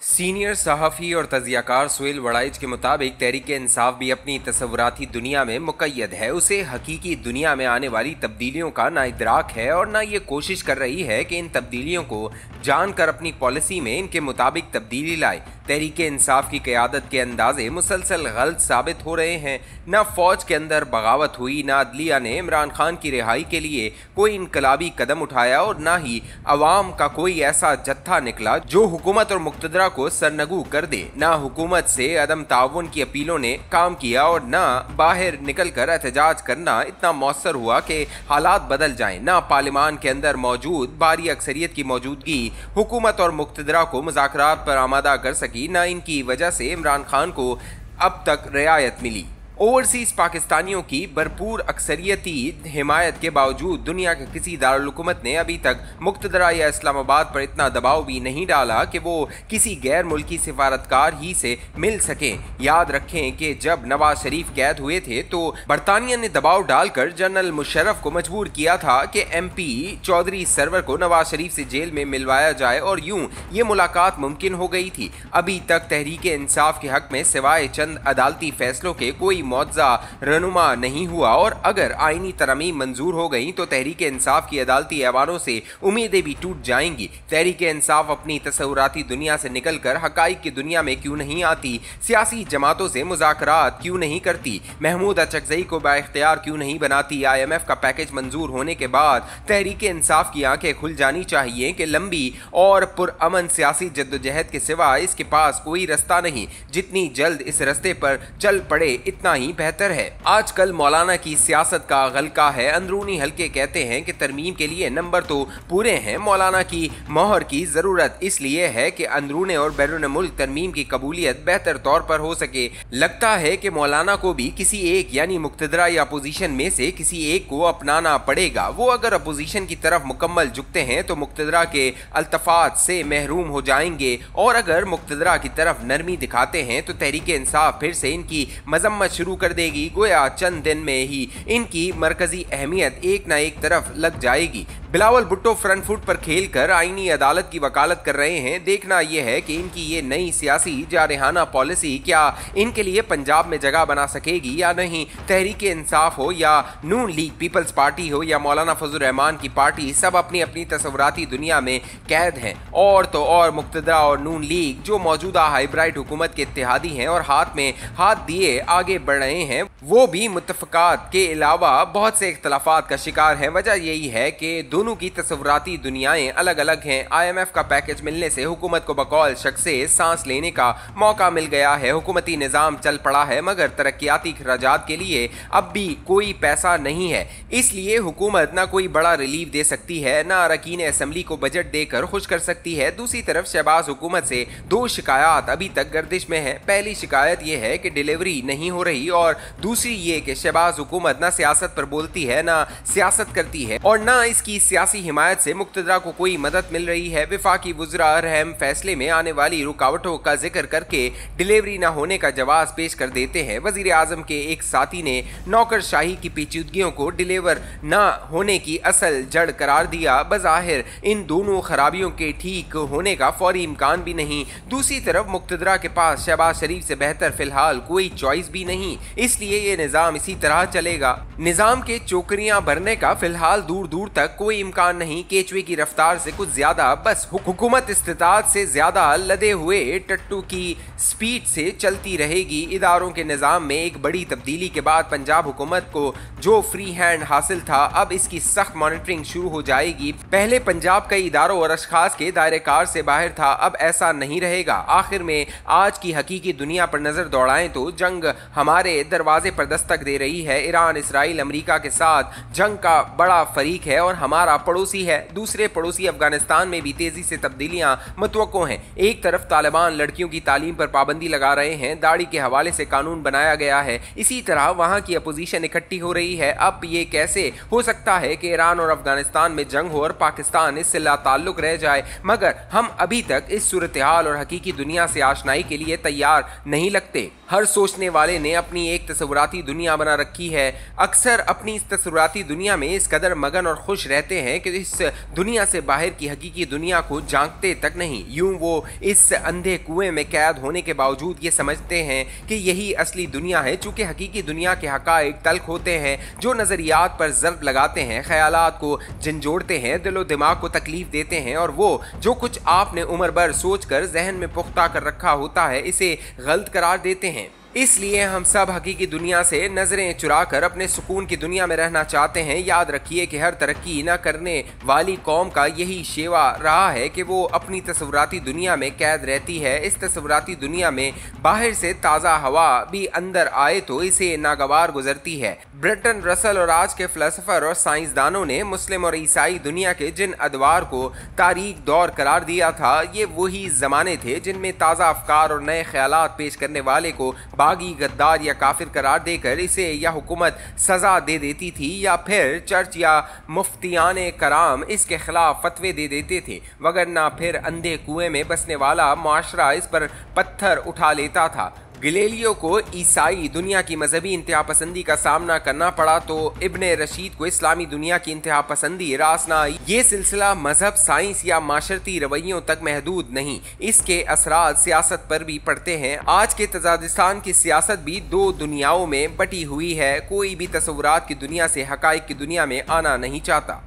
Senior सहाफ़ी और तज़ियाकार सुहेल वड़ाइच के मुताबिक तहरीक-ए-इंसाफ भी अपनी तसव्वुराती दुनिया में मुक़य्यद है। उसे हकीकी दुनिया में आने वाली तब्दीलियों का ना इदराक है और ना ये कोशिश कर रही है कि इन तब्दीलियों को जानकर अपनी पॉलिसी में इनके मुताबिक तब्दीली लाए। तहरीक-ए-इंसाफ की क़यादत के अंदाज़े मुसलसल गलत साबित हो रहे हैं। न फ़ौज के अंदर बगावत हुई, न अदलिया ने इमरान खान की रिहाई के लिए कोई इनकलाबी कदम उठाया और न ही अवाम का कोई ऐसा जत्था निकला जो हुकूमत और मुक़्तदरा को सरनगू कर दे। न हुकूमत से अदम ताउन की अपीलों ने काम किया और न बाहर निकल कर एहतजाज करना इतना मौसर हुआ कि हालात बदल जाएं। न पार्लिमान के अंदर मौजूद भारी अक्सरियत की मौजूदगी हुकूमत और मुक़्तदरा को मुज़ाकरात पर आमादा कर सकी, न इनकी वजह से इमरान खान को अब तक रियायत मिली। ओवरसीज़ पाकिस्तानियों की भरपूर अक्सरियती हिमायत के बावजूद दुनिया के किसी दारुल-हुकूमत ने अभी तक मुक़्तदरा या इस्लामाबाद पर इतना दबाव भी नहीं डाला कि वो किसी गैर मुल्की सिफारतकार ही से मिल सकें। याद रखें कि जब नवाज शरीफ कैद हुए थे तो बरतानिया ने दबाव डालकर जनरल मुशर्रफ को मजबूर किया था कि MP चौधरी सरवर को नवाज शरीफ से जेल में मिलवाया जाए और यूं ये मुलाकात मुमकिन हो गई थी। अभी तक तहरीक-ए-इंसाफ के हक में सिवाय चंद अदालती फैसलों के कोई मौज़ा रनुमा नहीं हुआ और अगर आईनी तरमीम मंजूर हो गई तो तहरीक-ए-इंसाफ की अदालती ऐवानों से उम्मीदें भी टूट जाएंगी। तहरीक-ए-इंसाफ अपनी तसव्वुराती दुनिया से निकलकर हकाइक की दुनिया में क्यों नहीं आती? सियासी जमातों से मुज़ाकरात क्यों नहीं करती? महमूद अचकज़ई को बाइख्तियार क्यों नहीं बनाती? IMF का पैकेज मंजूर होने के बाद तहरीक-ए-इंसाफ की आंखें खुल जानी चाहिए कि लंबी और पुरअमन सियासी जद्दोजहद के सिवा इसके पास कोई रास्ता नहीं। जितनी जल्द इस रास्ते पर चल पड़े इतना ही बेहतर है। आजकल मौलाना की सियासत का गलका है। अंदरूनी हल्के कहते हैं कि तरमीम के लिए नंबर तो पूरे हैं, मौलाना की मोहर की जरूरत इसलिए है कि अंदरूने और बैरून मुल्क तरमीम की कबूलियत बेहतर तौर पर हो सके। लगता है कि मौलाना को भी किसी एक यानी मुक़्तदरा या अपोजिशन में से किसी एक को अपनाना पड़ेगा। वो अगर अपोजिशन की तरफ मुकम्मल झुकते हैं तो मुक़्तदरा के अल्तफात से महरूम हो जाएंगे और अगर मुक़्तदरा की तरफ नरमी दिखाते हैं तो तहरीक-ए-इंसाफ फिर से इनकी मजम्मत शुरू कर देगी। गोया चंद दिन में ही इनकी मरकजी अहमियत एक न एक तरफ लग जाएगी। बिलावल भुट्टो फ्रंट फुट पर खेलकर आईनी अदालत की वकालत कर रहे हैं। देखना यह है कि इनकी ये नई सियासी जारहाना पॉलिसी क्या इनके लिए पंजाब में जगह बना सकेगी या नहीं। तहरीक-ए-इंसाफ हो या नून लीग पीपल्स पार्टी हो या मौलाना फजल रहमान की पार्टी, सब अपनी अपनी तसव्वुराती दुनिया में कैद हैं। और तो और मुक़्तदरा और नून लीग जो मौजूदा हाइब्रिड हुकूमत के इत्तेहादी हैं और हाथ में हाथ दिए आगे बढ़ रहे हैं, वो भी मुत्तफ़क़ात के अलावा बहुत से इख्तलाफात का शिकार हैं। वजह यही है कि दोनों की तसव्वुराती दुनियाएं अलग अलग हैं। IMF का पैकेज मिलने से हुकूमत को बकौल शख्स से सांस लेने का मौका मिल गया है। हुकूमती निज़ाम चल पड़ा है मगर तरक्याती खर्चात के लिए अब भी कोई पैसा नहीं है। इसलिए हुकूमत ना कोई बड़ा रिलीफ दे सकती है, ना अरकान असम्बली को बजट देकर खुश कर सकती है। दूसरी तरफ शहबाज हुकूमत से दो शिकायत अभी तक गर्दिश में है। पहली शिकायत यह है कि डिलीवरी नहीं हो रही और दूसरी ये कि शहबाज हुकूमत ना सियासत पर बोलती है ना सियासत करती है और ना इसकी सियासी हिमायत से मुक़्तदरा को कोई मदद मिल रही है। वफाकी वज़रा रहम फैसले में आने वाली रुकावटों का जिक्र करके डिलीवरी न होने का जवाब पेश कर देते हैं। वज़ीर आज़म के एक साथी ने नौकरशाही की पेचीदगियों को डिलीवर न होने की असल जड़ करार दिया। बज़ाहिर इन दोनों खराबियों के ठीक होने का फौरी इम्कान भी नहीं। दूसरी तरफ मुक़्तदरा के पास शहबाज शरीफ से बेहतर फिलहाल कोई चॉइस भी नहीं, इसलिए ये निज़ाम इसी तरह चलेगा। निज़ाम के चौकरियां भरने का फिलहाल दूर दूर तक कोई इम्कान नहीं। केचुए की रफ्तार से कुछ ज्यादा, बस हुकूमत इस्तिताअत से ज्यादा लदे हुए टट्टू की स्पीड से चलती रहेगी। इदारों के निज़ाम में एक बड़ी तब्दीली के बाद पंजाब हुकूमत को जो फ्री हैंड हासिल था अब इसकी सख्त मॉनिटरिंग शुरू हो जाएगी। पहले पंजाब कई इदारों और अशखास के दायरे कार से बाहर था, अब ऐसा नहीं रहेगा। आखिर में आज की हकीकी दुनिया पर नजर दौड़ाएं तो जंग हमारे दरवाजे पर दस्तक दे रही है। ईरान इसराइल अमेरिका के साथ जंग का बड़ा फरीक है और हमारा पड़ोसी है। दूसरे पड़ोसी अफगानिस्तान में भी तेजी से तब्दीलियां मुतवक्को हैं। एक तरफ तालिबान लड़कियों की तालीम पर पाबंदी लगा रहे हैं, दाढ़ी के हवाले से कानून बनाया गया है। इसी तरह वहां की अपोजिशन इकट्ठी हो रही है। अब ये कैसे हो सकता है कि ईरान और अफगानिस्तान में जंग हो और पाकिस्तान इससे लाताल्लुक रह जाए? मगर हम अभी तक इस सूरत हाल और हकीकी दुनिया से आशनाई के लिए तैयार नहीं लगते। हर सोचने वाले ने अपनी एक तस्वुरात तस्वुराती दुनिया बना रखी है। अक्सर अपनी इस तस्वुराती दुनिया में इस कदर मगन और खुश रहते हैं कि इस दुनिया से बाहर की हकीकी दुनिया को झांकते तक नहीं। यूं वो इस अंधे कुएं में कैद होने के बावजूद ये समझते हैं कि यही असली दुनिया है। चूंकि हकीकी दुनिया के हकाइक तल्ख होते हैं जो नजरियात पर ज़र्ब लगाते हैं, ख्यालात को झंझोड़ते हैं, दिलो दिमाग को तकलीफ देते हैं, और वो जो कुछ आपने उम्र भर सोचकर जहन में पुख्ता कर रखा होता है इसे गलत करार देते हैं। इसलिए हम सब हकीकी दुनिया से नजरें चुरा कर अपने सुकून की दुनिया में रहना चाहते हैं। याद रखिए कि हर तरक्की न करने वाली कौम का यही शेवा रहा है कि वो अपनी तस्वुराती दुनिया में कैद रहती है। इस तस्वुराती दुनिया में बाहर से ताज़ा हवा भी अंदर आए तो इसे नागवार गुजरती है। ब्रटन रसल और आज के फ़लसफ़र और साइंसदानों ने मुस्लिम और ईसाई दुनिया के जिन अदवार को तारीख दौर करार दिया था, ये वही ज़माने थे जिनमें ताज़ा अफकार और नए ख्यालात पेश करने वाले को बागी, गद्दार या काफिर करार देकर इसे या हुकूमत सजा दे देती थी या फिर चर्च या मुफ्तियान कराम इसके खिलाफ फतवे दे देते थे, वगरना फिर अंधे कुएं में बसने वाला मुआशरा इस पर पत्थर उठा लेता था। गलीलियो को ईसाई दुनिया की मजहबी इंतहा पसंदी का सामना करना पड़ा तो इब्ने रशीद को इस्लामी दुनिया की इंतहा पसंदी रास न आई। ये सिलसिला मजहब, साइंस या माशरती रवैयों तक महदूद नहीं, इसके असरात सियासत पर भी पड़ते हैं। आज के तजादिस्तान की सियासत भी दो दुनियाओं में बटी हुई है। कोई भी तस्वुरात की दुनिया से हकाइक की दुनिया में आना नहीं चाहता।